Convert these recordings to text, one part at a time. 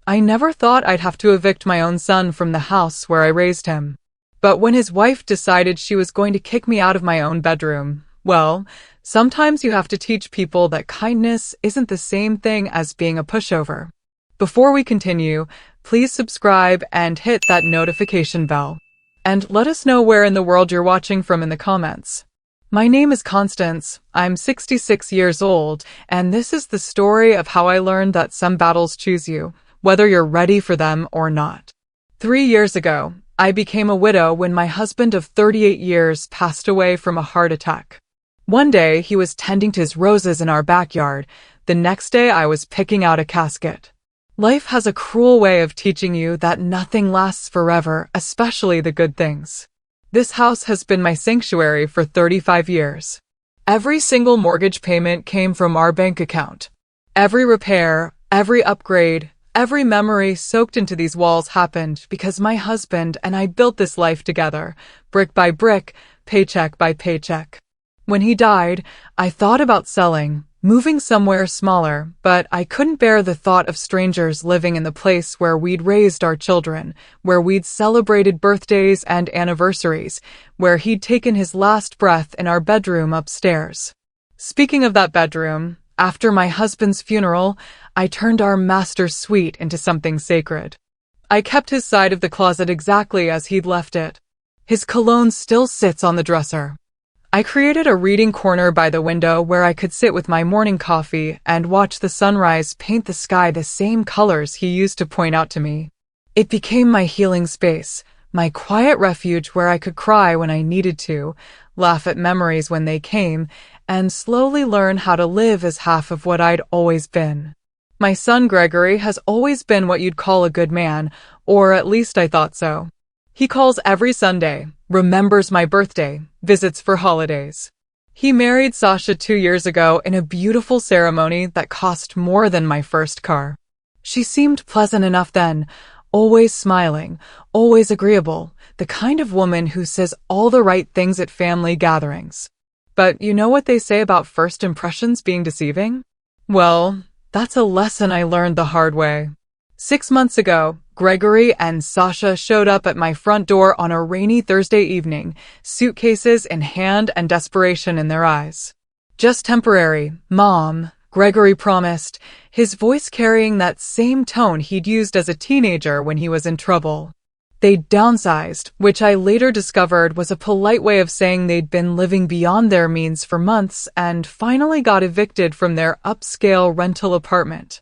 I never thought I'd have to evict my own son from the house where I raised him. But when his wife decided she was going to kick me out of my own bedroom, well, sometimes you have to teach people that kindness isn't the same thing as being a pushover. Before we continue, please subscribe and hit that notification bell. And let us know where in the world you're watching from in the comments. My name is Constance, I'm 66 years old, and this is the story of how I learned that some battles choose you, whether you're ready for them or not. 3 years ago, I became a widow when my husband of 38 years passed away from a heart attack. One day, he was tending to his roses in our backyard. The next day, I was picking out a casket. Life has a cruel way of teaching you that nothing lasts forever, especially the good things. This house has been my sanctuary for 35 years. Every single mortgage payment came from our bank account. Every repair, every upgrade, every memory soaked into these walls happened because my husband and I built this life together, brick by brick, paycheck by paycheck. When he died, I thought about selling, moving somewhere smaller, but I couldn't bear the thought of strangers living in the place where we'd raised our children, where we'd celebrated birthdays and anniversaries, where he'd taken his last breath in our bedroom upstairs. Speaking of that bedroom, after my husband's funeral, I turned our master suite into something sacred. I kept his side of the closet exactly as he'd left it. His cologne still sits on the dresser. I created a reading corner by the window where I could sit with my morning coffee and watch the sunrise paint the sky the same colors he used to point out to me. It became my healing space, my quiet refuge where I could cry when I needed to, laugh at memories when they came, and slowly learn how to live as half of what I'd always been. My son Gregory has always been what you'd call a good man, or at least I thought so. He calls every Sunday, remembers my birthday, visits for holidays. He married Sasha 2 years ago in a beautiful ceremony that cost more than my first car. She seemed pleasant enough then, always smiling, always agreeable, the kind of woman who says all the right things at family gatherings. But you know what they say about first impressions being deceiving? Well, that's a lesson I learned the hard way. 6 months ago, Gregory and Sasha showed up at my front door on a rainy Thursday evening, suitcases in hand and desperation in their eyes. Just temporary, Mom, Gregory promised, his voice carrying that same tone he'd used as a teenager when he was in trouble. They'd downsized, which I later discovered was a polite way of saying they'd been living beyond their means for months and finally got evicted from their upscale rental apartment.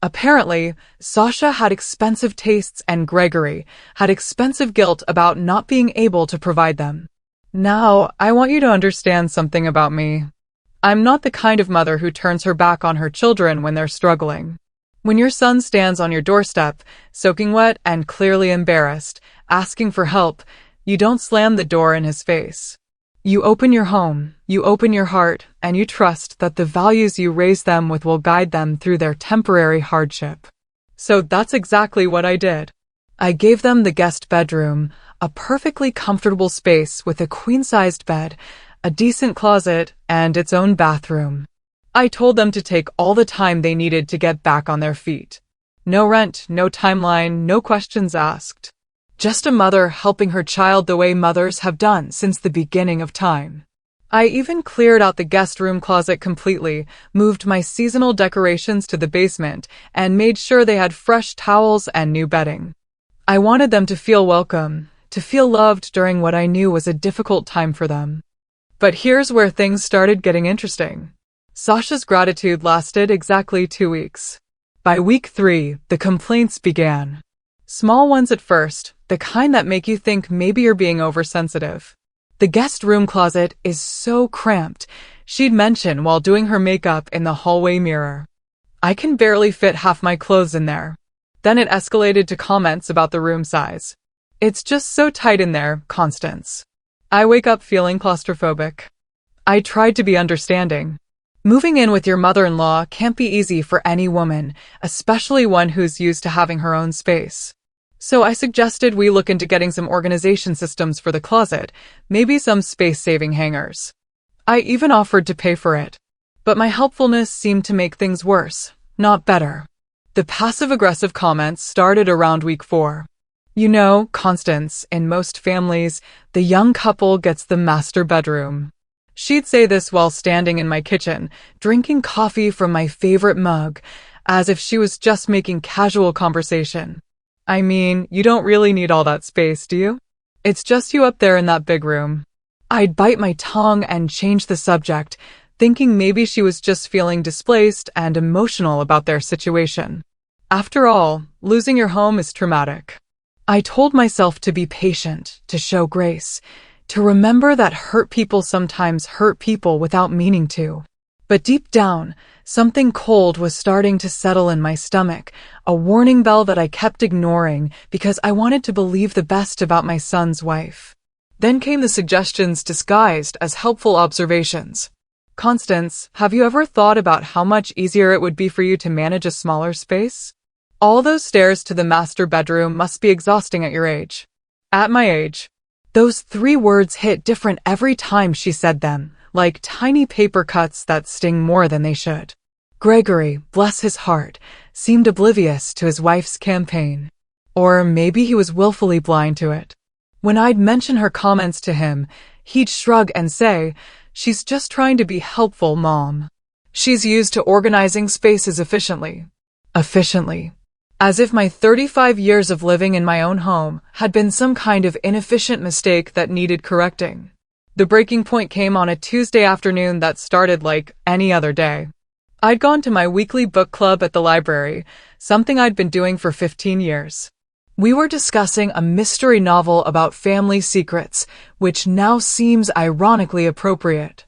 Apparently, Sasha had expensive tastes and Gregory had expensive guilt about not being able to provide them. Now, I want you to understand something about me. I'm not the kind of mother who turns her back on her children when they're struggling. When your son stands on your doorstep, soaking wet and clearly embarrassed, asking for help, you don't slam the door in his face. You open your home, you open your heart, and you trust that the values you raise them with will guide them through their temporary hardship. So that's exactly what I did. I gave them the guest bedroom, a perfectly comfortable space with a queen-sized bed, a decent closet, and its own bathroom. I told them to take all the time they needed to get back on their feet. No rent, no timeline, no questions asked. Just a mother helping her child the way mothers have done since the beginning of time. I even cleared out the guest room closet completely, moved my seasonal decorations to the basement, and made sure they had fresh towels and new bedding. I wanted them to feel welcome, to feel loved during what I knew was a difficult time for them. But here's where things started getting interesting. Sasha's gratitude lasted exactly 2 weeks. By week 3, the complaints began. Small ones at first, the kind that make you think maybe you're being oversensitive. The guest room closet is so cramped, she'd mention while doing her makeup in the hallway mirror. I can barely fit half my clothes in there. Then it escalated to comments about the room size. It's just so tight in there, Constance. I wake up feeling claustrophobic. I tried to be understanding. Moving in with your mother-in-law can't be easy for any woman, especially one who's used to having her own space. So I suggested we look into getting some organization systems for the closet, maybe some space-saving hangers. I even offered to pay for it. But my helpfulness seemed to make things worse, not better. The passive-aggressive comments started around week 4. You know, Constance, in most families, the young couple gets the master bedroom. She'd say this while standing in my kitchen, drinking coffee from my favorite mug, as if she was just making casual conversation. I mean, you don't really need all that space, do you? It's just you up there in that big room. I'd bite my tongue and change the subject, thinking maybe she was just feeling displaced and emotional about their situation. After all, losing your home is traumatic. I told myself to be patient, to show grace, to remember that hurt people sometimes hurt people without meaning to. But deep down, something cold was starting to settle in my stomach, a warning bell that I kept ignoring because I wanted to believe the best about my son's wife. Then came the suggestions disguised as helpful observations. Constance, have you ever thought about how much easier it would be for you to manage a smaller space? All those stairs to the master bedroom must be exhausting at your age. At my age. Those 3 words hit different every time she said them, like tiny paper cuts that sting more than they should. Gregory, bless his heart, seemed oblivious to his wife's campaign. Or maybe he was willfully blind to it. When I'd mention her comments to him, he'd shrug and say, "She's just trying to be helpful, Mom. She's used to organizing spaces efficiently." Efficiently. As if my 35 years of living in my own home had been some kind of inefficient mistake that needed correcting. The breaking point came on a Tuesday afternoon that started like any other day. I'd gone to my weekly book club at the library, something I'd been doing for 15 years. We were discussing a mystery novel about family secrets, which now seems ironically appropriate.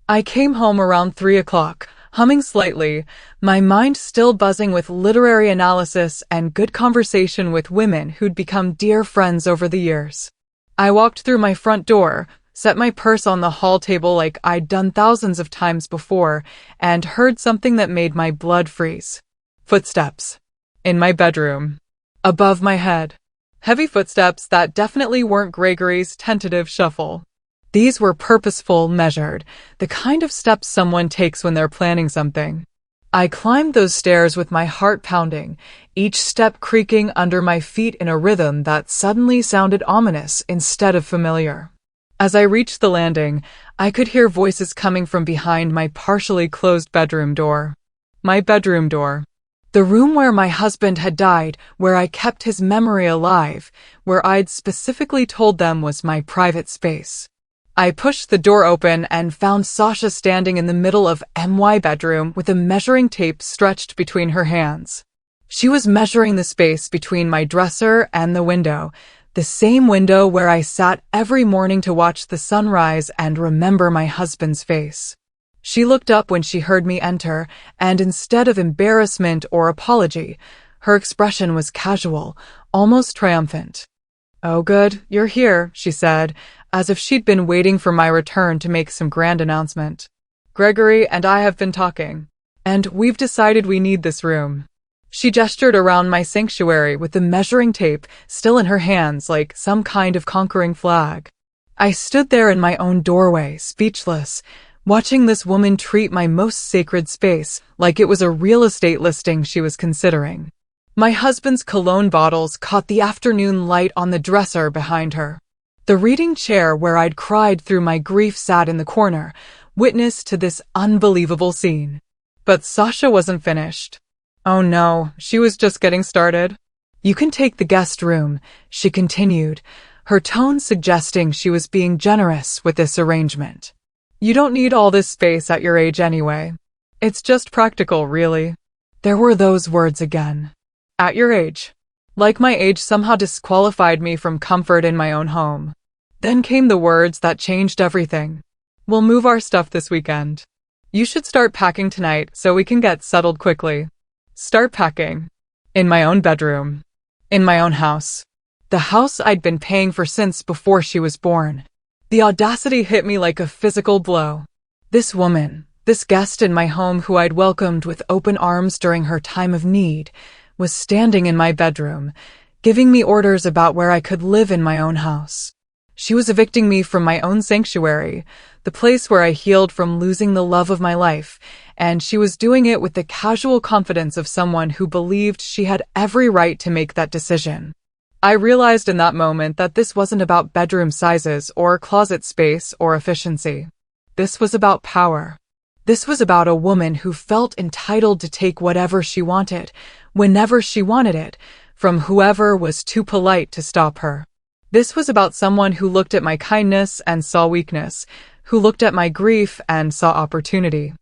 I came home around 3 o'clock, humming slightly, my mind still buzzing with literary analysis and good conversation with women who'd become dear friends over the years. I walked through my front door, set my purse on the hall table like I'd done thousands of times before, and heard something that made my blood freeze. Footsteps. In my bedroom. Above my head. Heavy footsteps that definitely weren't Gregory's tentative shuffle. These were purposeful, measured, the kind of steps someone takes when they're planning something. I climbed those stairs with my heart pounding, each step creaking under my feet in a rhythm that suddenly sounded ominous instead of familiar. As I reached the landing, I could hear voices coming from behind my partially closed bedroom door. My bedroom door. The room where my husband had died, where I kept his memory alive, where I'd specifically told them was my private space. I pushed the door open and found Sasha standing in the middle of my bedroom with a measuring tape stretched between her hands. She was measuring the space between my dresser and the window, the same window where I sat every morning to watch the sunrise and remember my husband's face. She looked up when she heard me enter, and instead of embarrassment or apology, her expression was casual, almost triumphant. "Oh good, you're here," she said, as if she'd been waiting for my return to make some grand announcement. "Gregory and I have been talking, and we've decided we need this room." She gestured around my sanctuary with the measuring tape still in her hands like some kind of conquering flag. I stood there in my own doorway, speechless, watching this woman treat my most sacred space like it was a real estate listing she was considering. My husband's cologne bottles caught the afternoon light on the dresser behind her. The reading chair where I'd cried through my grief sat in the corner, witness to this unbelievable scene. But Sasha wasn't finished. Oh no, she was just getting started. "You can take the guest room," she continued, her tone suggesting she was being generous with this arrangement. "You don't need all this space at your age anyway. It's just practical, really." There were those words again. At your age. Like my age somehow disqualified me from comfort in my own home. Then came the words that changed everything. "We'll move our stuff this weekend. You should start packing tonight so we can get settled quickly." Start packing. In my own bedroom. In my own house. The house I'd been paying for since before she was born. The audacity hit me like a physical blow. This woman, this guest in my home who I'd welcomed with open arms during her time of need, was standing in my bedroom, giving me orders about where I could live in my own house. She was evicting me from my own sanctuary, the place where I healed from losing the love of my life, and she was doing it with the casual confidence of someone who believed she had every right to make that decision. I realized in that moment that this wasn't about bedroom sizes or closet space or efficiency. This was about power. This was about a woman who felt entitled to take whatever she wanted, whenever she wanted it, from whoever was too polite to stop her. This was about someone who looked at my kindness and saw weakness, who looked at my grief and saw opportunity.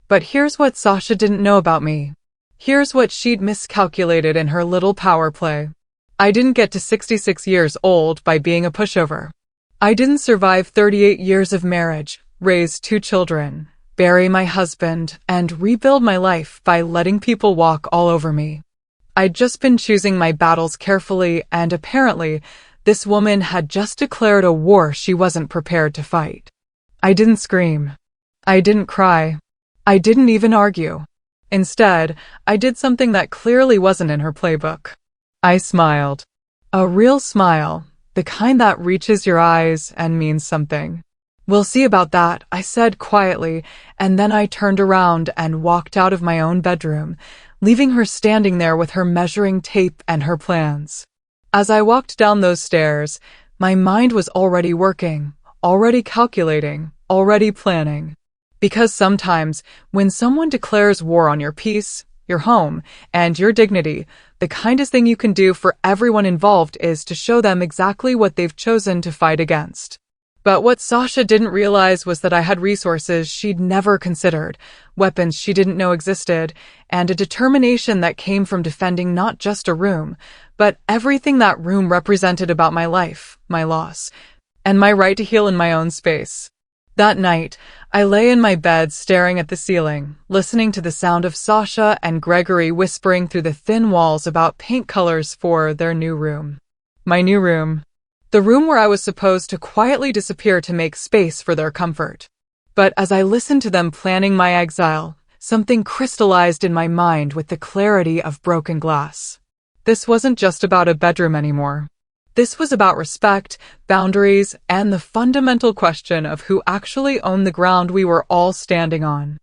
But here's what Sasha didn't know about me. Here's what she'd miscalculated in her little power play. I didn't get to 66 years old by being a pushover. I didn't survive 38 years of marriage, raise 2 children, bury my husband, and rebuild my life by letting people walk all over me. I'd just been choosing my battles carefully, and apparently, this woman had just declared a war she wasn't prepared to fight. I didn't scream. I didn't cry. I didn't even argue. Instead, I did something that clearly wasn't in her playbook. I smiled. A real smile, the kind that reaches your eyes and means something. "We'll see about that," I said quietly, and then I turned around and walked out of my own bedroom, leaving her standing there with her measuring tape and her plans. As I walked down those stairs, my mind was already working, already calculating, already planning. Because sometimes, when someone declares war on your peace, your home, and your dignity, the kindest thing you can do for everyone involved is to show them exactly what they've chosen to fight against. But what Sasha didn't realize was that I had resources she'd never considered, weapons she didn't know existed, and a determination that came from defending not just a room, but everything that room represented about my life, my loss, and my right to heal in my own space. That night, I lay in my bed staring at the ceiling, listening to the sound of Sasha and Gregory whispering through the thin walls about paint colors for their new room. My new room. The room where I was supposed to quietly disappear to make space for their comfort. But as I listened to them planning my exile, something crystallized in my mind with the clarity of broken glass. This wasn't just about a bedroom anymore. This was about respect, boundaries, and the fundamental question of who actually owned the ground we were all standing on.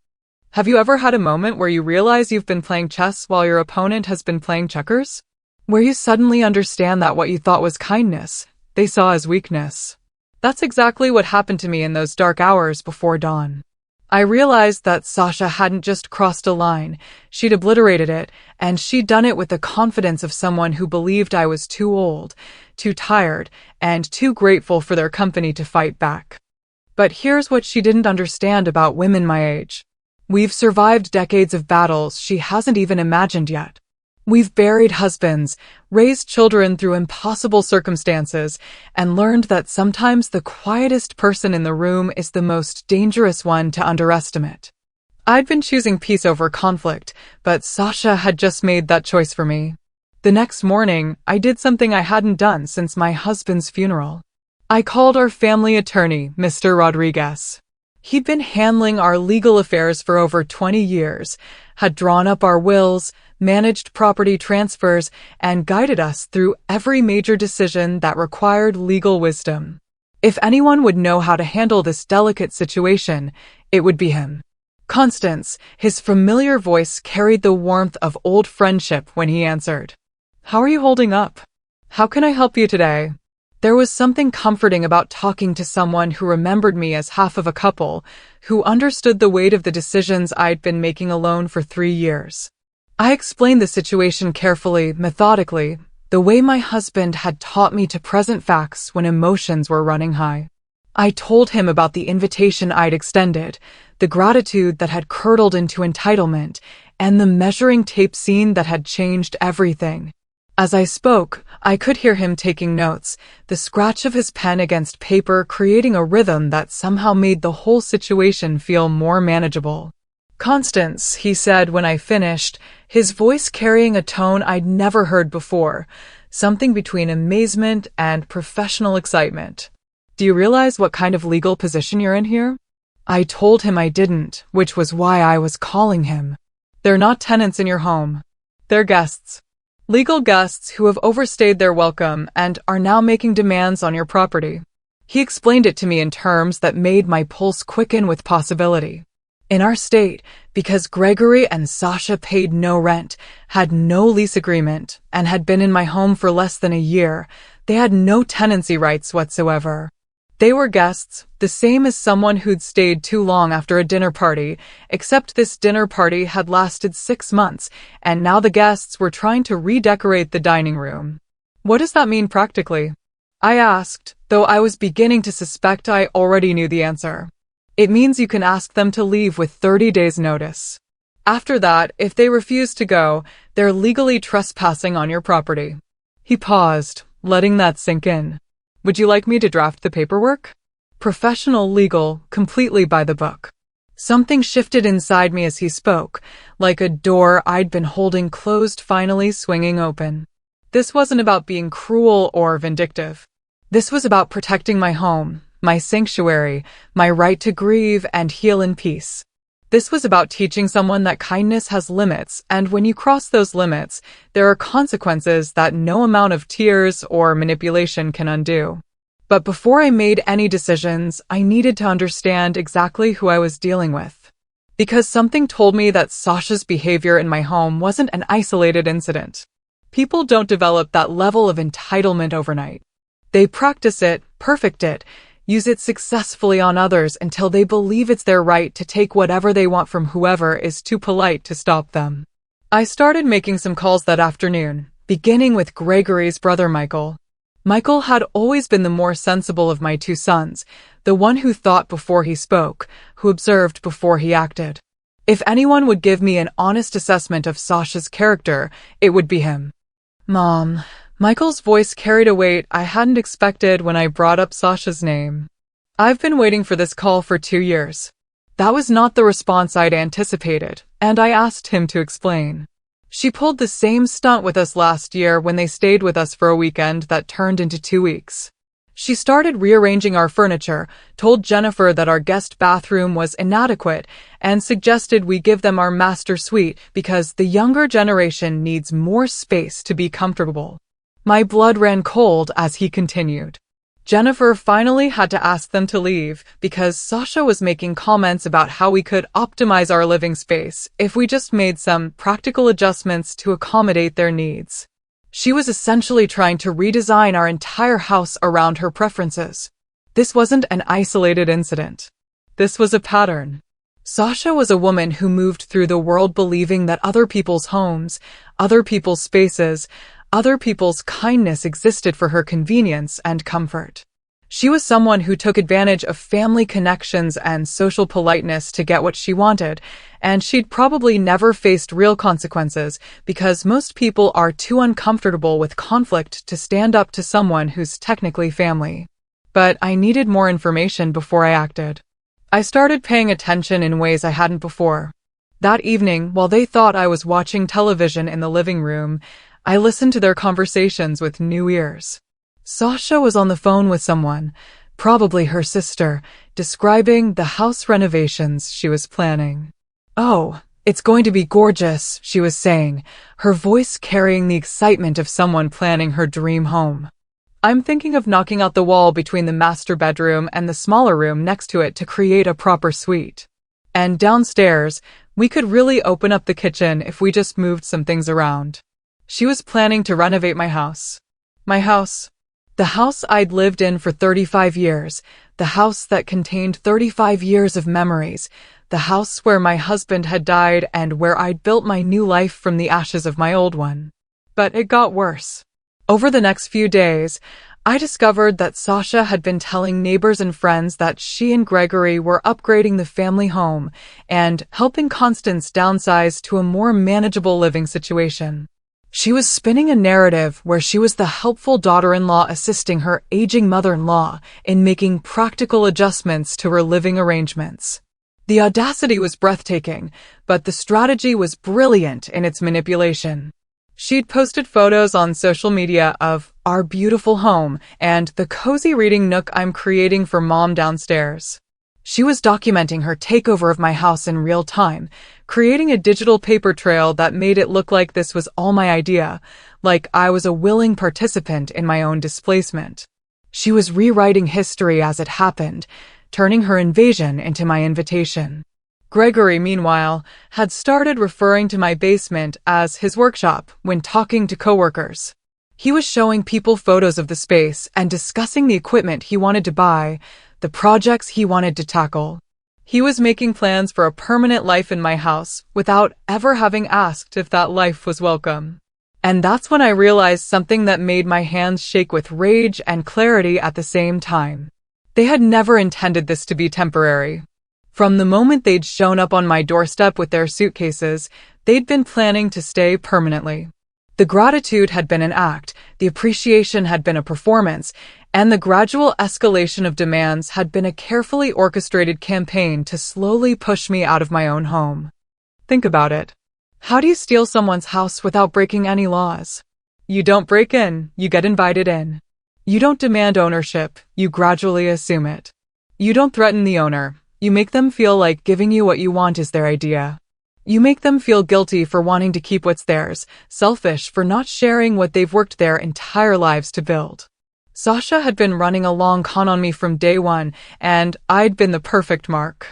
Have you ever had a moment where you realize you've been playing chess while your opponent has been playing checkers? Where you suddenly understand that what you thought was kindness, they saw as weakness. That's exactly what happened to me in those dark hours before dawn. I realized that Sasha hadn't just crossed a line, she'd obliterated it, and she'd done it with the confidence of someone who believed I was too old, too tired, and too grateful for their company to fight back. But here's what she didn't understand about women my age. We've survived decades of battles she hasn't even imagined yet. We've buried husbands, raised children through impossible circumstances, and learned that sometimes the quietest person in the room is the most dangerous one to underestimate. I'd been choosing peace over conflict, but Sasha had just made that choice for me. The next morning, I did something I hadn't done since my husband's funeral. I called our family attorney, Mr. Rodriguez. He'd been handling our legal affairs for over 20 years, had drawn up our wills, managed property transfers, and guided us through every major decision that required legal wisdom. If anyone would know how to handle this delicate situation, it would be him. Constance, his familiar voice carried the warmth of old friendship when he answered. "How are you holding up? How can I help you today?" There was something comforting about talking to someone who remembered me as half of a couple, who understood the weight of the decisions I'd been making alone for 3 years. I explained the situation carefully, methodically, the way my husband had taught me to present facts when emotions were running high. I told him about the invitation I'd extended, the gratitude that had curdled into entitlement, and the measuring tape scene that had changed everything. As I spoke, I could hear him taking notes, the scratch of his pen against paper creating a rhythm that somehow made the whole situation feel more manageable. "Constance," he said when I finished, his voice carrying a tone I'd never heard before, something between amazement and professional excitement. "Do you realize what kind of legal position you're in here?" I told him I didn't, which was why I was calling him. "They're not tenants in your home. They're guests. Legal guests who have overstayed their welcome and are now making demands on your property." He explained it to me in terms that made my pulse quicken with possibility. In our state, because Gregory and Sasha paid no rent, had no lease agreement, and had been in my home for less than a year, they had no tenancy rights whatsoever. They were guests, the same as someone who'd stayed too long after a dinner party, except this dinner party had lasted 6 months, and now the guests were trying to redecorate the dining room. What does that mean practically? I asked, though I was beginning to suspect I already knew the answer. It means you can ask them to leave with 30 days' notice. After that, if they refuse to go, they're legally trespassing on your property. He paused, letting that sink in. Would you like me to draft the paperwork? Professional legal, completely by the book. Something shifted inside me as he spoke, like a door I'd been holding closed finally swinging open. This wasn't about being cruel or vindictive. This was about protecting my home, my sanctuary, my right to grieve and heal in peace. This was about teaching someone that kindness has limits, and when you cross those limits, there are consequences that no amount of tears or manipulation can undo. But before I made any decisions, I needed to understand exactly who I was dealing with. Because something told me that Sasha's behavior in my home wasn't an isolated incident. People don't develop that level of entitlement overnight. They practice it, perfect it, use it successfully on others until they believe it's their right to take whatever they want from whoever is too polite to stop them. I started making some calls that afternoon, beginning with Gregory's brother Michael. Michael had always been the more sensible of my 2 sons, the one who thought before he spoke, who observed before he acted. If anyone would give me an honest assessment of Sasha's character, it would be him. Mom. Michael's voice carried a weight I hadn't expected when I brought up Sasha's name. I've been waiting for this call for 2 years. That was not the response I'd anticipated, and I asked him to explain. She pulled the same stunt with us last year when they stayed with us for a weekend that turned into 2 weeks. She started rearranging our furniture, told Jennifer that our guest bathroom was inadequate, and suggested we give them our master suite because the younger generation needs more space to be comfortable. My blood ran cold as he continued. Jennifer finally had to ask them to leave because Sasha was making comments about how we could optimize our living space if we just made some practical adjustments to accommodate their needs. She was essentially trying to redesign our entire house around her preferences. This wasn't an isolated incident. This was a pattern. Sasha was a woman who moved through the world believing that other people's homes, other people's spaces, other people's kindness existed for her convenience and comfort. She was someone who took advantage of family connections and social politeness to get what she wanted, and she'd probably never faced real consequences because most people are too uncomfortable with conflict to stand up to someone who's technically family. But I needed more information before I acted. I started paying attention in ways I hadn't before. That evening, while they thought I was watching television in the living room, I listened to their conversations with new ears. Sasha was on the phone with someone, probably her sister, describing the house renovations she was planning. "Oh, it's going to be gorgeous," she was saying, her voice carrying the excitement of someone planning her dream home. "I'm thinking of knocking out the wall between the master bedroom and the smaller room next to it to create a proper suite. And downstairs, we could really open up the kitchen if we just moved some things around." She was planning to renovate my house. My house. The house I'd lived in for 35 years. The house that contained 35 years of memories. The house where my husband had died and where I'd built my new life from the ashes of my old one. But it got worse. Over the next few days, I discovered that Sasha had been telling neighbors and friends that she and Gregory were upgrading the family home and helping Constance downsize to a more manageable living situation. She was spinning a narrative where she was the helpful daughter-in-law assisting her aging mother-in-law in making practical adjustments to her living arrangements. The audacity was breathtaking, but the strategy was brilliant in its manipulation. She'd posted photos on social media of our beautiful home and the cozy reading nook I'm creating for Mom downstairs. She was documenting her takeover of my house in real time, creating a digital paper trail that made it look like this was all my idea, like I was a willing participant in my own displacement. She was rewriting history as it happened, turning her invasion into my invitation. Gregory, meanwhile, had started referring to my basement as his workshop when talking to coworkers. He was showing people photos of the space and discussing the equipment he wanted to buy, the projects he wanted to tackle. He was making plans for a permanent life in my house without ever having asked if that life was welcome. And that's when I realized something that made my hands shake with rage and clarity at the same time. They had never intended this to be temporary. From the moment they'd shown up on my doorstep with their suitcases, they'd been planning to stay permanently. The gratitude had been an act, the appreciation had been a performance, and the gradual escalation of demands had been a carefully orchestrated campaign to slowly push me out of my own home. Think about it. How do you steal someone's house without breaking any laws? You don't break in, you get invited in. You don't demand ownership, you gradually assume it. You don't threaten the owner, you make them feel like giving you what you want is their idea. You make them feel guilty for wanting to keep what's theirs, selfish for not sharing what they've worked their entire lives to build. Sasha had been running a long con on me from day one, and I'd been the perfect mark.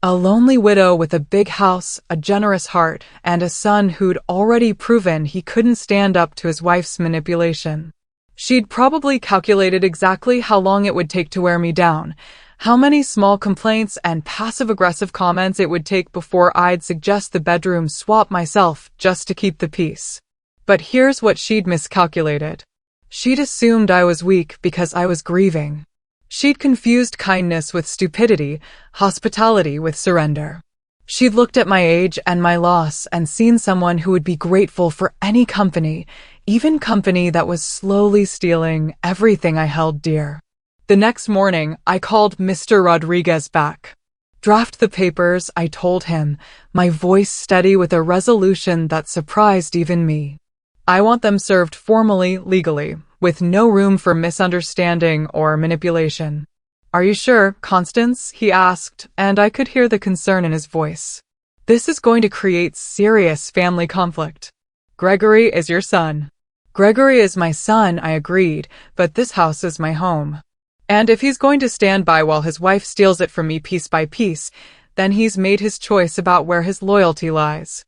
A lonely widow with a big house, a generous heart, and a son who'd already proven he couldn't stand up to his wife's manipulation. She'd probably calculated exactly how long it would take to wear me down, how many small complaints and passive-aggressive comments it would take before I'd suggest the bedroom swap myself just to keep the peace. But here's what she'd miscalculated. She'd assumed I was weak because I was grieving. She'd confused kindness with stupidity, hospitality with surrender. She'd looked at my age and my loss and seen someone who would be grateful for any company, even company that was slowly stealing everything I held dear. The next morning, I called Mr. Rodriguez back. Draft the papers, I told him, my voice steady with a resolution that surprised even me. I want them served formally, legally, with no room for misunderstanding or manipulation. Are you sure, Constance? He asked, and I could hear the concern in his voice. This is going to create serious family conflict. Gregory is your son. Gregory is my son, I agreed, but this house is my home. And if he's going to stand by while his wife steals it from me piece by piece, then he's made his choice about where his loyalty lies.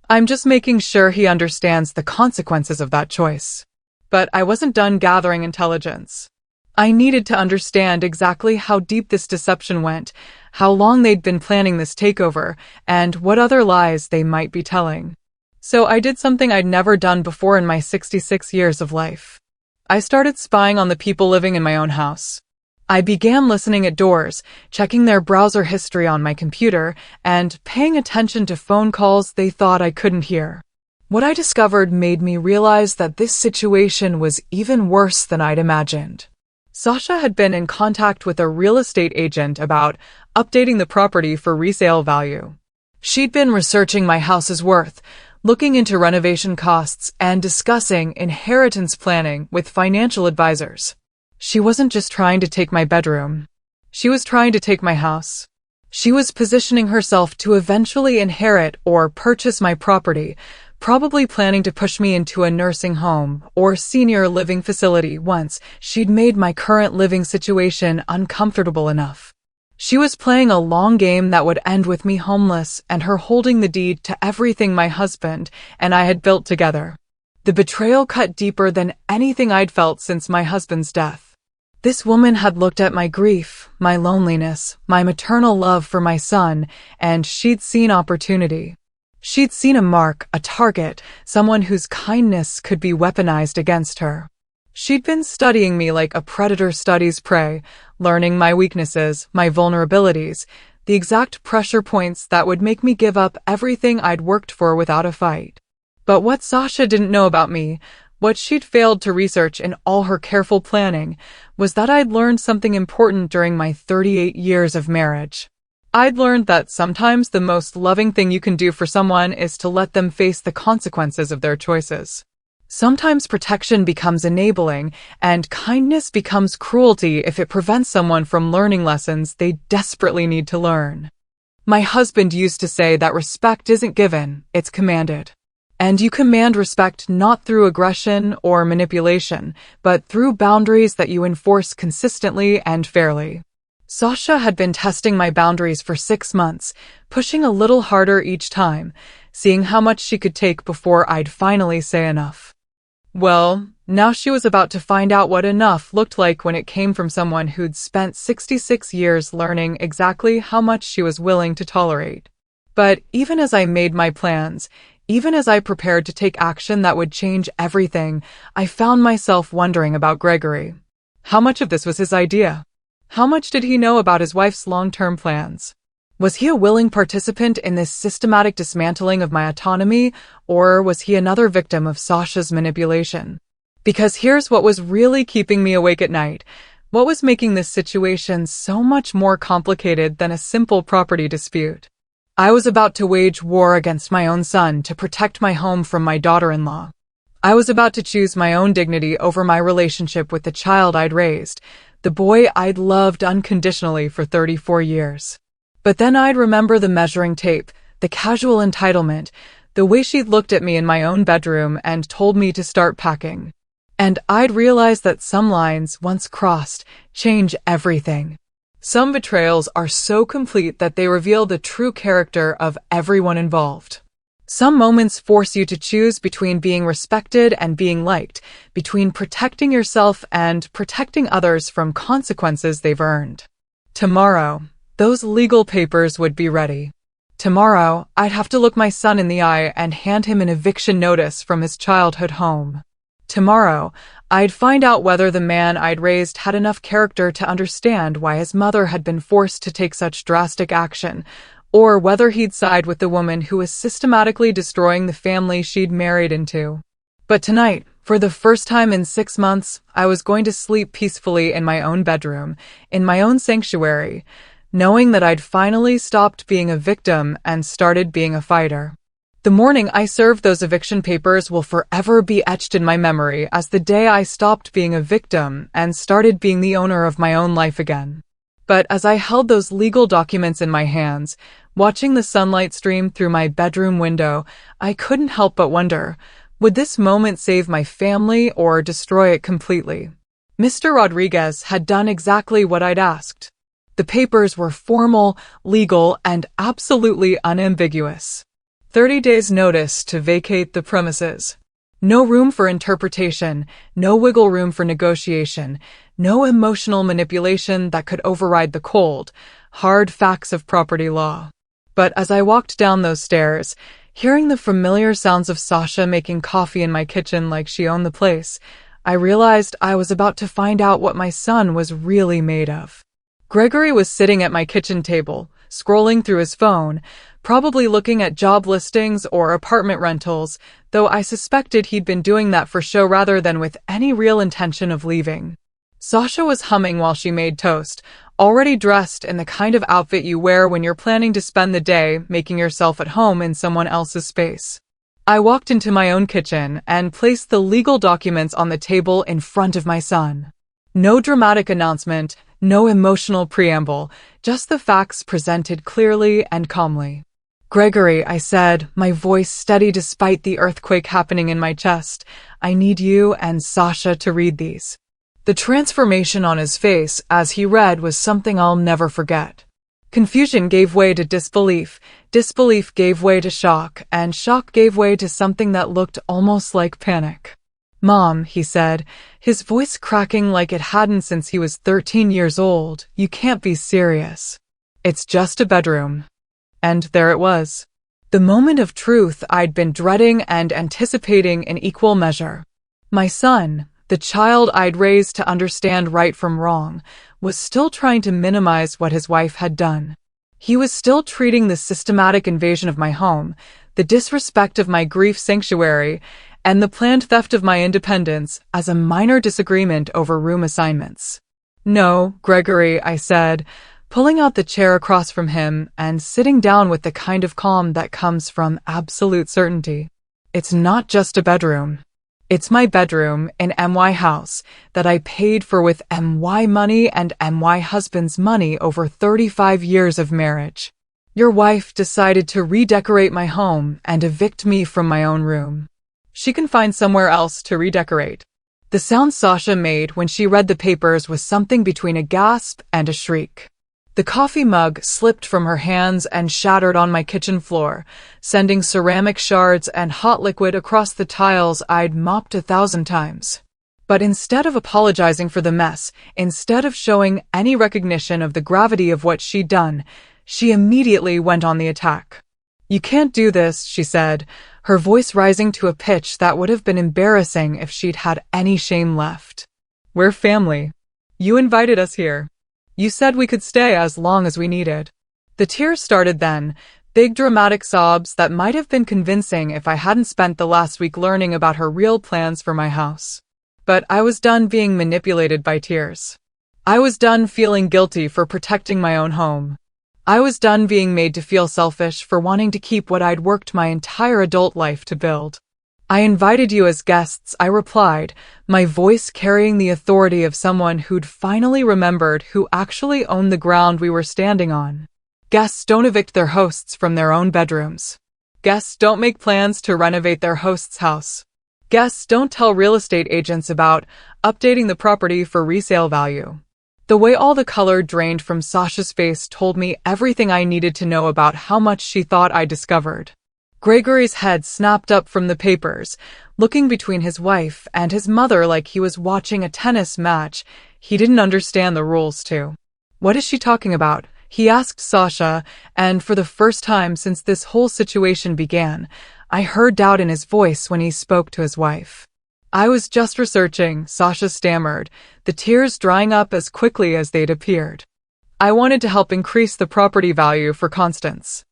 I'm just making sure he understands the consequences of that choice. But I wasn't done gathering intelligence. I needed to understand exactly how deep this deception went, how long they'd been planning this takeover, and what other lies they might be telling. So I did something I'd never done before in my 66 years of life. I started spying on the people living in my own house. I began listening at doors, checking their browser history on my computer, and paying attention to phone calls they thought I couldn't hear. What I discovered made me realize that this situation was even worse than I'd imagined. Sasha had been in contact with a real estate agent about updating the property for resale value. She'd been researching my house's worth, looking into renovation costs, and discussing inheritance planning with financial advisors. She wasn't just trying to take my bedroom. She was trying to take my house. She was positioning herself to eventually inherit or purchase my property, probably planning to push me into a nursing home or senior living facility once she'd made my current living situation uncomfortable enough. She was playing a long game that would end with me homeless and her holding the deed to everything my husband and I had built together. The betrayal cut deeper than anything I'd felt since my husband's death. This woman had looked at my grief, my loneliness, my maternal love for my son, and she'd seen opportunity. She'd seen a mark, a target, someone whose kindness could be weaponized against her. She'd been studying me like a predator studies prey, learning my weaknesses, my vulnerabilities, the exact pressure points that would make me give up everything I'd worked for without a fight. But what Sasha didn't know about me, what she'd failed to research in all her careful planning, was that I'd learned something important during my 38 years of marriage. I'd learned that sometimes the most loving thing you can do for someone is to let them face the consequences of their choices. Sometimes protection becomes enabling, and kindness becomes cruelty if it prevents someone from learning lessons they desperately need to learn. My husband used to say that respect isn't given, it's commanded. And you command respect not through aggression or manipulation, but through boundaries that you enforce consistently and fairly. Sasha had been testing my boundaries for 6 months, pushing a little harder each time, seeing how much she could take before I'd finally say enough. Well, now she was about to find out what enough looked like when it came from someone who'd spent 66 years learning exactly how much she was willing to tolerate. But even as I made my plans, even as I prepared to take action that would change everything, I found myself wondering about Gregory. How much of this was his idea? How much did he know about his wife's long-term plans? Was he a willing participant in this systematic dismantling of my autonomy, or was he another victim of Sasha's manipulation? Because here's what was really keeping me awake at night. What was making this situation so much more complicated than a simple property dispute? I was about to wage war against my own son to protect my home from my daughter-in-law. I was about to choose my own dignity over my relationship with the child I'd raised, the boy I'd loved unconditionally for 34 years. But then I'd remember the measuring tape, the casual entitlement, the way she'd looked at me in my own bedroom and told me to start packing. And I'd realize that some lines, once crossed, change everything. Some betrayals are so complete that they reveal the true character of everyone involved. Some moments force you to choose between being respected and being liked, between protecting yourself and protecting others from consequences they've earned. Tomorrow, those legal papers would be ready. Tomorrow, I'd have to look my son in the eye and hand him an eviction notice from his childhood home. Tomorrow, I'd find out whether the man I'd raised had enough character to understand why his mother had been forced to take such drastic action, or whether he'd side with the woman who was systematically destroying the family she'd married into. But tonight, for the first time in 6 months, I was going to sleep peacefully in my own bedroom, in my own sanctuary, knowing that I'd finally stopped being a victim and started being a fighter. The morning I served those eviction papers will forever be etched in my memory as the day I stopped being a victim and started being the owner of my own life again. But as I held those legal documents in my hands, watching the sunlight stream through my bedroom window, I couldn't help but wonder, would this moment save my family or destroy it completely? Mr. Rodriguez had done exactly what I'd asked. The papers were formal, legal, and absolutely unambiguous. 30 days notice to vacate the premises. No room for interpretation, no wiggle room for negotiation, no emotional manipulation that could override the cold, hard facts of property law. But as I walked down those stairs, hearing the familiar sounds of Sasha making coffee in my kitchen like she owned the place, I realized I was about to find out what my son was really made of. Gregory was sitting at my kitchen table, scrolling through his phone, probably looking at job listings or apartment rentals, though I suspected he'd been doing that for show rather than with any real intention of leaving. Sasha was humming while she made toast, already dressed in the kind of outfit you wear when you're planning to spend the day making yourself at home in someone else's space. I walked into my own kitchen and placed the legal documents on the table in front of my son. No dramatic announcement, no emotional preamble, just the facts presented clearly and calmly. "Gregory," I said, my voice steady despite the earthquake happening in my chest, "I need you and Sasha to read these." The transformation on his face as he read was something I'll never forget. Confusion gave way to disbelief, disbelief gave way to shock, and shock gave way to something that looked almost like panic. "Mom," he said, his voice cracking like it hadn't since he was 13 years old, "you can't be serious. It's just a bedroom." And there it was. The moment of truth I'd been dreading and anticipating in equal measure. My son, the child I'd raised to understand right from wrong, was still trying to minimize what his wife had done. He was still treating the systematic invasion of my home, the disrespect of my grief sanctuary, and the planned theft of my independence as a minor disagreement over room assignments. "No, Gregory," I said, pulling out the chair across from him and sitting down with the kind of calm that comes from absolute certainty. "It's not just a bedroom. It's my bedroom in MY house that I paid for with MY money and MY husband's money over 35 years of marriage. Your wife decided to redecorate my home and evict me from my own room. She can find somewhere else to redecorate." The sound Sasha made when she read the papers was something between a gasp and a shriek. The coffee mug slipped from her hands and shattered on my kitchen floor, sending ceramic shards and hot liquid across the tiles I'd mopped 1,000 times. But instead of apologizing for the mess, instead of showing any recognition of the gravity of what she'd done, she immediately went on the attack. "You can't do this," she said, her voice rising to a pitch that would have been embarrassing if she'd had any shame left. "We're family. You invited us here. You said we could stay as long as we needed." The tears started then, big dramatic sobs that might have been convincing if I hadn't spent the last week learning about her real plans for my house. But I was done being manipulated by tears. I was done feeling guilty for protecting my own home. I was done being made to feel selfish for wanting to keep what I'd worked my entire adult life to build. "I invited you as guests," I replied, my voice carrying the authority of someone who'd finally remembered who actually owned the ground we were standing on. Guests don't evict their hosts from their own bedrooms. Guests don't make plans to renovate their host's house. Guests don't tell real estate agents about updating the property for resale value. The way all the color drained from Sasha's face told me everything I needed to know about how much she thought I discovered. Gregory's head snapped up from the papers, looking between his wife and his mother like he was watching a tennis match he didn't understand the rules to. "What is she talking about?" he asked Sasha, and for the first time since this whole situation began, I heard doubt in his voice when he spoke to his wife. "I was just researching," Sasha stammered, the tears drying up as quickly as they'd appeared. "I wanted to help increase the property value for Constance.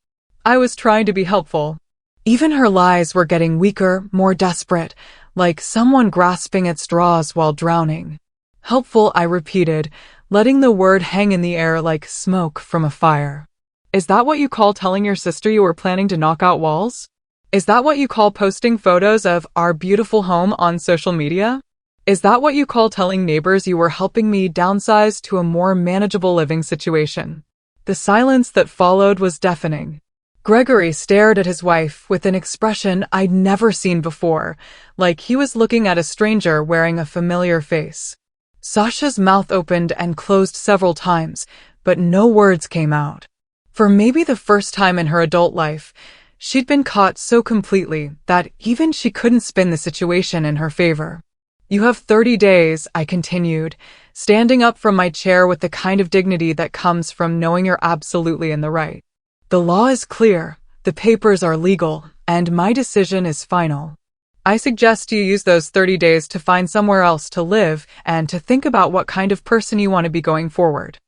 I was trying to be helpful." Even her lies were getting weaker, more desperate, like someone grasping at straws while drowning. "Helpful," I repeated, letting the word hang in the air like smoke from a fire. "Is that what you call telling your sister you were planning to knock out walls? Is that what you call posting photos of our beautiful home on social media? Is that what you call telling neighbors you were helping me downsize to a more manageable living situation?" The silence that followed was deafening. Gregory stared at his wife with an expression I'd never seen before, like he was looking at a stranger wearing a familiar face. Sasha's mouth opened and closed several times, but no words came out. For maybe the first time in her adult life, she'd been caught so completely that even she couldn't spin the situation in her favor. "You have 30 days, I continued, standing up from my chair with the kind of dignity that comes from knowing you're absolutely in the right. "The law is clear, the papers are legal, and my decision is final. I suggest you use those 30 days to find somewhere else to live and to think about what kind of person you want to be going forward."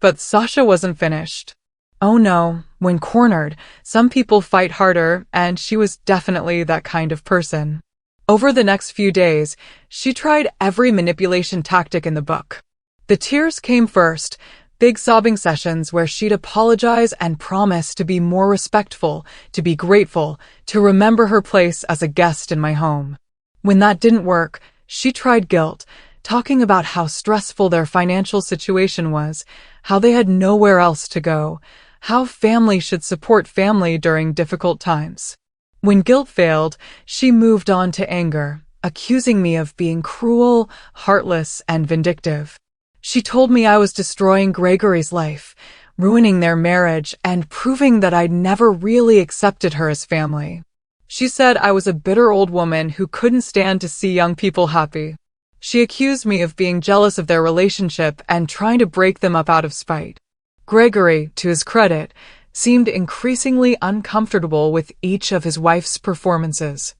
But Sasha wasn't finished. Oh no, when cornered, some people fight harder, and she was definitely that kind of person. Over the next few days, she tried every manipulation tactic in the book. The tears came first, big sobbing sessions where she'd apologize and promise to be more respectful, to be grateful, to remember her place as a guest in my home. When that didn't work, she tried guilt, talking about how stressful their financial situation was, how they had nowhere else to go, how family should support family during difficult times. When guilt failed, she moved on to anger, accusing me of being cruel, heartless, and vindictive. She told me I was destroying Gregory's life, ruining their marriage, and proving that I'd never really accepted her as family. She said I was a bitter old woman who couldn't stand to see young people happy. She accused me of being jealous of their relationship and trying to break them up out of spite. Gregory, to his credit, seemed increasingly uncomfortable with each of his wife's performances.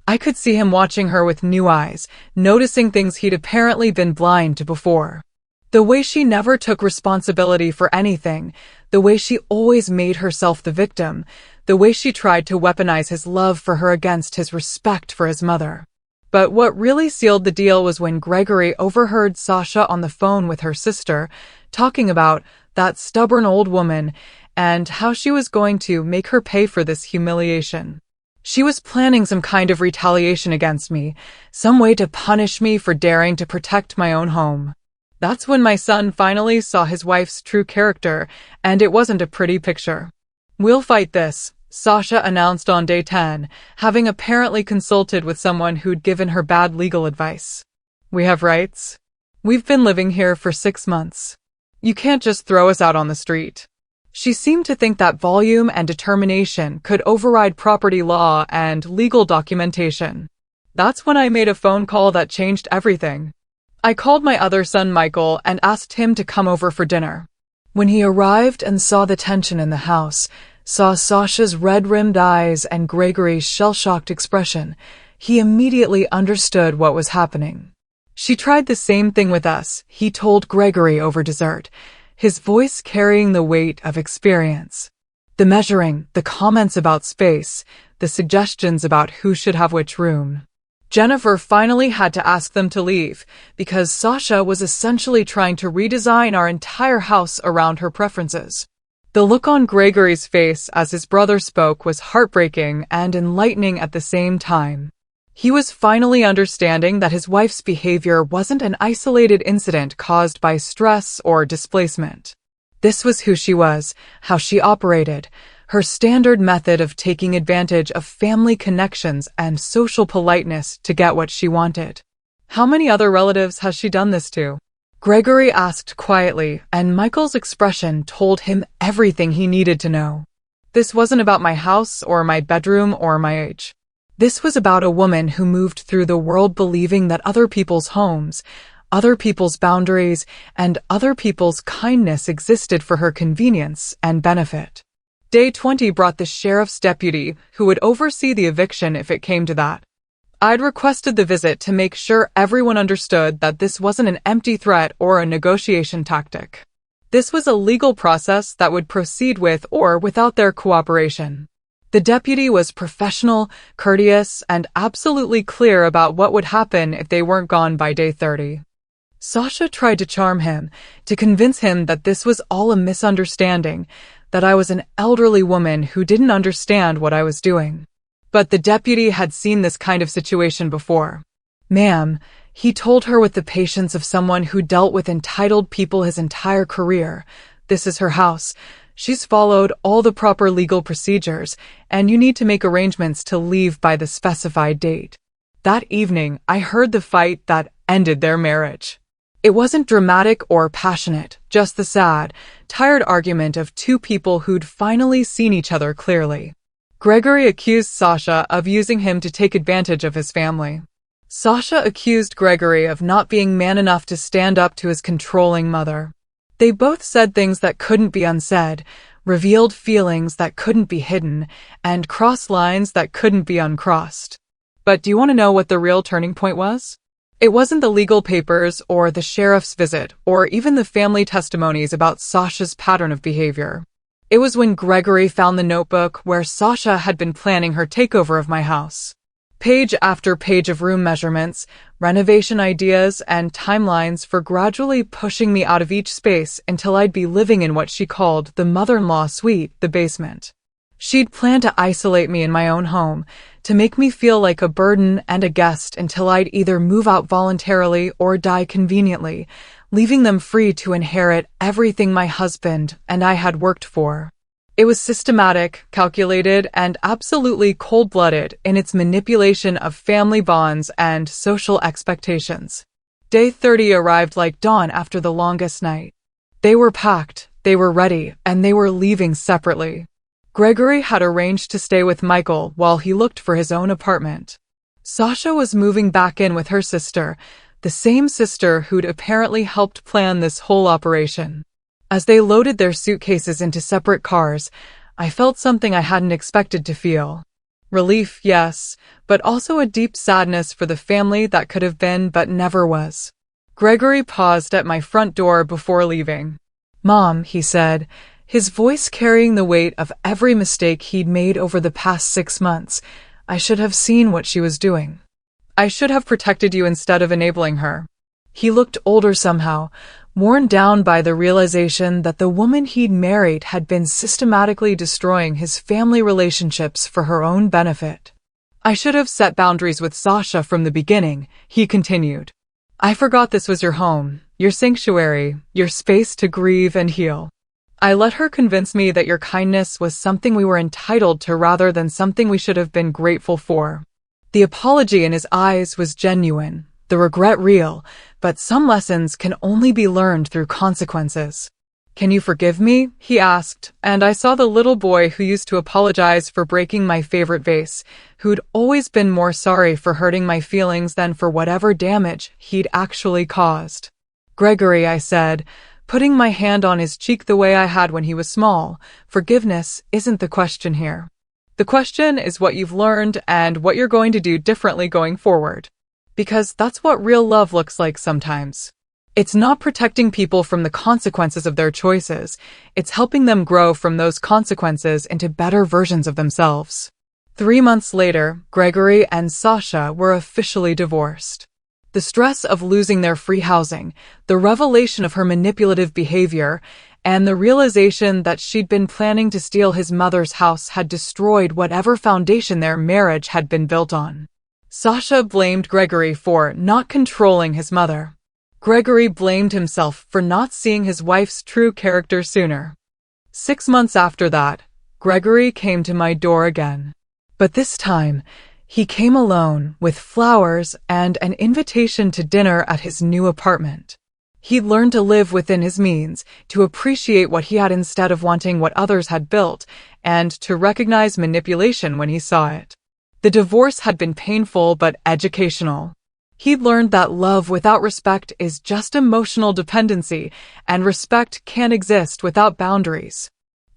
I could see him watching her with new eyes, noticing things he'd apparently been blind to before. The way she never took responsibility for anything, the way she always made herself the victim, the way she tried to weaponize his love for her against his respect for his mother. But what really sealed the deal was when Gregory overheard Sasha on the phone with her sister, talking about that stubborn old woman and how she was going to make her pay for this humiliation. She was planning some kind of retaliation against me, some way to punish me for daring to protect my own home. That's when my son finally saw his wife's true character, and it wasn't a pretty picture. "We'll fight this," Sasha announced on day 10, having apparently consulted with someone who'd given her bad legal advice. "We have rights. We've been living here for 6 months. You can't just throw us out on the street. She seemed to think that volume and determination could override property law and legal documentation. That's when I made a phone call that changed everything. I called my other son Michael and asked him to come over for dinner. When he arrived and saw the tension in the house, saw Sasha's red-rimmed eyes and Gregory's shell-shocked expression, he immediately understood what was happening. She tried the same thing with us, he told Gregory over dessert, his voice carrying the weight of experience. The measuring, the comments about space, the suggestions about who should have which room. Jennifer finally had to ask them to leave, because Sasha was essentially trying to redesign our entire house around her preferences. The look on Gregory's face as his brother spoke was heartbreaking and enlightening at the same time. He was finally understanding that his wife's behavior wasn't an isolated incident caused by stress or displacement. This was who she was, how she operated, her standard method of taking advantage of family connections and social politeness to get what she wanted. How many other relatives has she done this to? Gregory asked quietly, and Michael's expression told him everything he needed to know. This wasn't about my house or my bedroom or my age. This was about a woman who moved through the world believing that other people's homes, other people's boundaries, and other people's kindness existed for her convenience and benefit. Day 20 brought the sheriff's deputy, who would oversee the eviction if it came to that. I'd requested the visit to make sure everyone understood that this wasn't an empty threat or a negotiation tactic. This was a legal process that would proceed with or without their cooperation. The deputy was professional, courteous, and absolutely clear about what would happen if they weren't gone by day 30. Sasha tried to charm him, to convince him that this was all a misunderstanding, that I was an elderly woman who didn't understand what I was doing. But the deputy had seen this kind of situation before. Ma'am, he told her with the patience of someone who dealt with entitled people his entire career, this is her house. She's followed all the proper legal procedures, and you need to make arrangements to leave by the specified date. That evening, I heard the fight that ended their marriage. It wasn't dramatic or passionate, just the sad, tired argument of two people who'd finally seen each other clearly. Gregory accused Sasha of using him to take advantage of his family. Sasha accused Gregory of not being man enough to stand up to his controlling mother. They both said things that couldn't be unsaid, revealed feelings that couldn't be hidden, and crossed lines that couldn't be uncrossed. But do you want to know what the real turning point was? It wasn't the legal papers or the sheriff's visit or even the family testimonies about Sasha's pattern of behavior. It was when Gregory found the notebook where Sasha had been planning her takeover of my house. Page after page of room measurements, renovation ideas, and timelines for gradually pushing me out of each space until I'd be living in what she called the mother-in-law suite, the basement. She'd planned to isolate me in my own home, to make me feel like a burden and a guest until I'd either move out voluntarily or die conveniently, leaving them free to inherit everything my husband and I had worked for. It was systematic, calculated, and absolutely cold-blooded in its manipulation of family bonds and social expectations. Day 30 arrived like dawn after the longest night. They were packed, they were ready, and they were leaving separately. Gregory had arranged to stay with Michael while he looked for his own apartment. Sasha was moving back in with her sister, the same sister who'd apparently helped plan this whole operation. As they loaded their suitcases into separate cars, I felt something I hadn't expected to feel. Relief, yes, but also a deep sadness for the family that could have been but never was. Gregory paused at my front door before leaving. "Mom," he said, his voice carrying the weight of every mistake he'd made over the past 6 months. "I should have seen what she was doing. I should have protected you instead of enabling her." He looked older somehow, worn down by the realization that the woman he'd married had been systematically destroying his family relationships for her own benefit. "I should have set boundaries with Sasha from the beginning," he continued. "I forgot this was your home, your sanctuary, your space to grieve and heal. I let her convince me that your kindness was something we were entitled to rather than something we should have been grateful for." The apology in his eyes was genuine, the regret real, but some lessons can only be learned through consequences. "Can you forgive me?" he asked, and I saw the little boy who used to apologize for breaking my favorite vase, who'd always been more sorry for hurting my feelings than for whatever damage he'd actually caused. "Gregory," I said, putting my hand on his cheek the way I had when he was small, "forgiveness isn't the question here. The question is what you've learned and what you're going to do differently going forward. Because that's what real love looks like sometimes. It's not protecting people from the consequences of their choices, it's helping them grow from those consequences into better versions of themselves." 3 months later, Gregory and Sasha were officially divorced. The stress of losing their free housing, the revelation of her manipulative behavior, and the realization that she'd been planning to steal his mother's house had destroyed whatever foundation their marriage had been built on. Sasha blamed Gregory for not controlling his mother. Gregory blamed himself for not seeing his wife's true character sooner. 6 months after that, Gregory came to my door again. But this time, he came alone with flowers and an invitation to dinner at his new apartment. He'd learned to live within his means, to appreciate what he had instead of wanting what others had built, and to recognize manipulation when he saw it. The divorce had been painful but educational. He'd learned that love without respect is just emotional dependency, and respect can't exist without boundaries.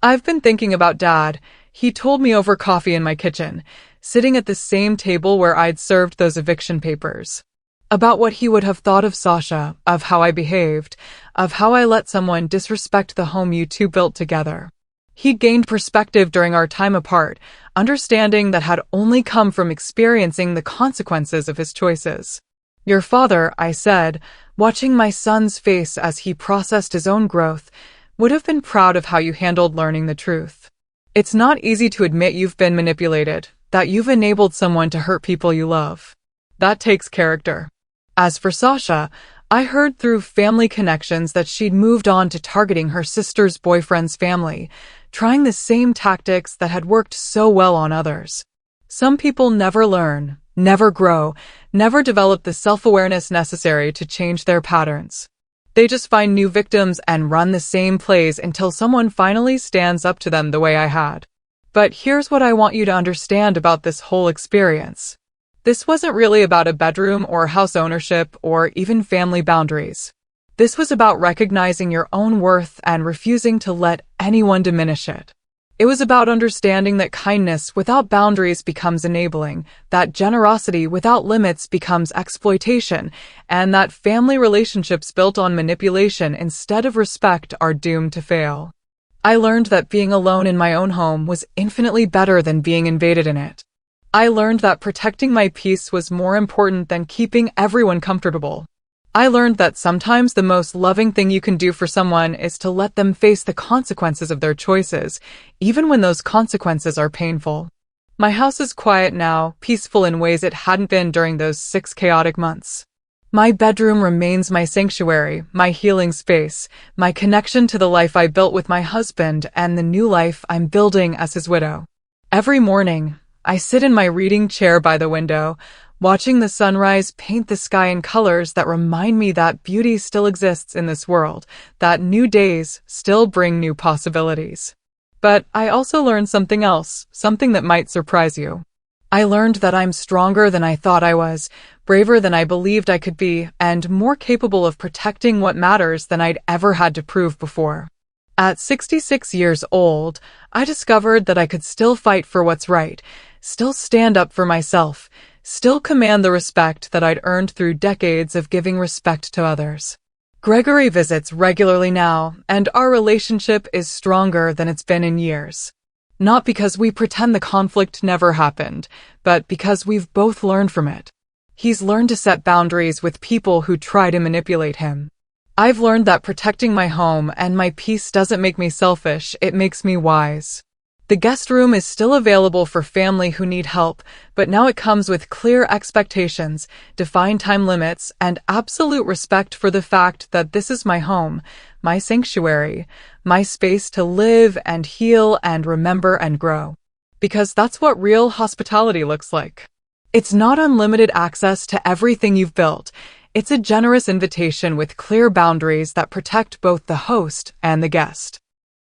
"I've been thinking about Dad," he told me over coffee in my kitchen, sitting at the same table where I'd served those eviction papers. About what he would have thought of Sasha, of how I behaved, of how I let someone disrespect the home you two built together. He'd gained perspective during our time apart, understanding that had only come from experiencing the consequences of his choices. "Your father," I said, watching my son's face as he processed his own growth, "would have been proud of how you handled learning the truth. It's not easy to admit you've been manipulated, that you've enabled someone to hurt people you love. That takes character." As for Sasha, I heard through family connections that she'd moved on to targeting her sister's boyfriend's family, trying the same tactics that had worked so well on others. Some people never learn, never grow, never develop the self-awareness necessary to change their patterns. They just find new victims and run the same plays until someone finally stands up to them the way I had. But here's what I want you to understand about this whole experience. This wasn't really about a bedroom or house ownership or even family boundaries. This was about recognizing your own worth and refusing to let anyone diminish it. It was about understanding that kindness without boundaries becomes enabling, that generosity without limits becomes exploitation, and that family relationships built on manipulation instead of respect are doomed to fail. I learned that being alone in my own home was infinitely better than being invaded in it. I learned that protecting my peace was more important than keeping everyone comfortable. I learned that sometimes the most loving thing you can do for someone is to let them face the consequences of their choices, even when those consequences are painful. My house is quiet now, peaceful in ways it hadn't been during those 6 chaotic months. My bedroom remains my sanctuary, my healing space, my connection to the life I built with my husband and the new life I'm building as his widow. Every morning, I sit in my reading chair by the window, watching the sunrise paint the sky in colors that remind me that beauty still exists in this world, that new days still bring new possibilities. But I also learned something else, something that might surprise you. I learned that I'm stronger than I thought I was, braver than I believed I could be, and more capable of protecting what matters than I'd ever had to prove before. At 66 years old, I discovered that I could still fight for what's right, still stand up for myself, still command the respect that I'd earned through decades of giving respect to others. Gregory visits regularly now, and our relationship is stronger than it's been in years. Not because we pretend the conflict never happened, but because we've both learned from it. He's learned to set boundaries with people who try to manipulate him. I've learned that protecting my home and my peace doesn't make me selfish, it makes me wise. The guest room is still available for family who need help, but now it comes with clear expectations, defined time limits, and absolute respect for the fact that this is my home, my sanctuary, my space to live and heal and remember and grow. Because that's what real hospitality looks like. It's not unlimited access to everything you've built. It's a generous invitation with clear boundaries that protect both the host and the guest.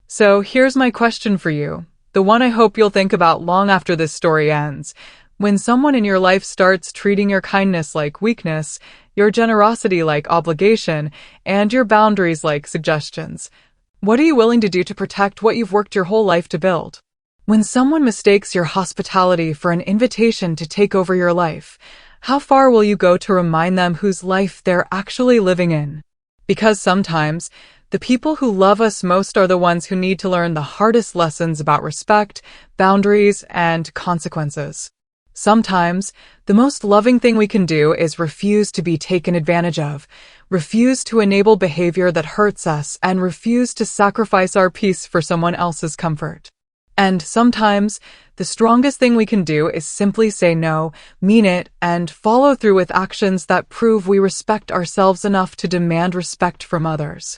So here's my question for you, the one I hope you'll think about long after this story ends. When someone in your life starts treating your kindness like weakness, your generosity like obligation, and your boundaries like suggestions, what are you willing to do to protect what you've worked your whole life to build? When someone mistakes your hospitality for an invitation to take over your life, how far will you go to remind them whose life they're actually living in? Because sometimes, the people who love us most are the ones who need to learn the hardest lessons about respect, boundaries, and consequences. Sometimes, the most loving thing we can do is refuse to be taken advantage of, refuse to enable behavior that hurts us, and refuse to sacrifice our peace for someone else's comfort. And sometimes, the strongest thing we can do is simply say no, mean it, and follow through with actions that prove we respect ourselves enough to demand respect from others.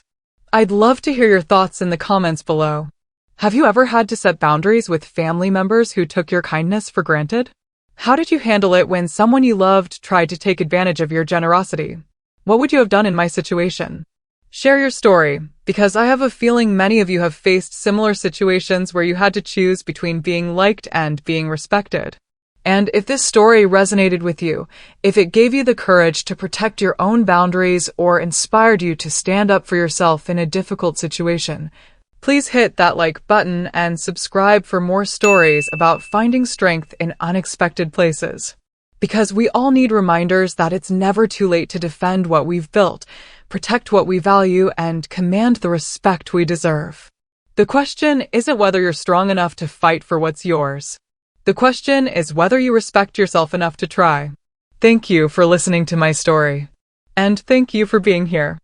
I'd love to hear your thoughts in the comments below. Have you ever had to set boundaries with family members who took your kindness for granted? How did you handle it when someone you loved tried to take advantage of your generosity? What would you have done in my situation? Share your story, because I have a feeling many of you have faced similar situations where you had to choose between being liked and being respected. And if this story resonated with you, if it gave you the courage to protect your own boundaries or inspired you to stand up for yourself in a difficult situation, please hit that like button and subscribe for more stories about finding strength in unexpected places. Because we all need reminders that it's never too late to defend what we've built, protect what we value, and command the respect we deserve. The question isn't whether you're strong enough to fight for what's yours. The question is whether you respect yourself enough to try. Thank you for listening to my story. And thank you for being here.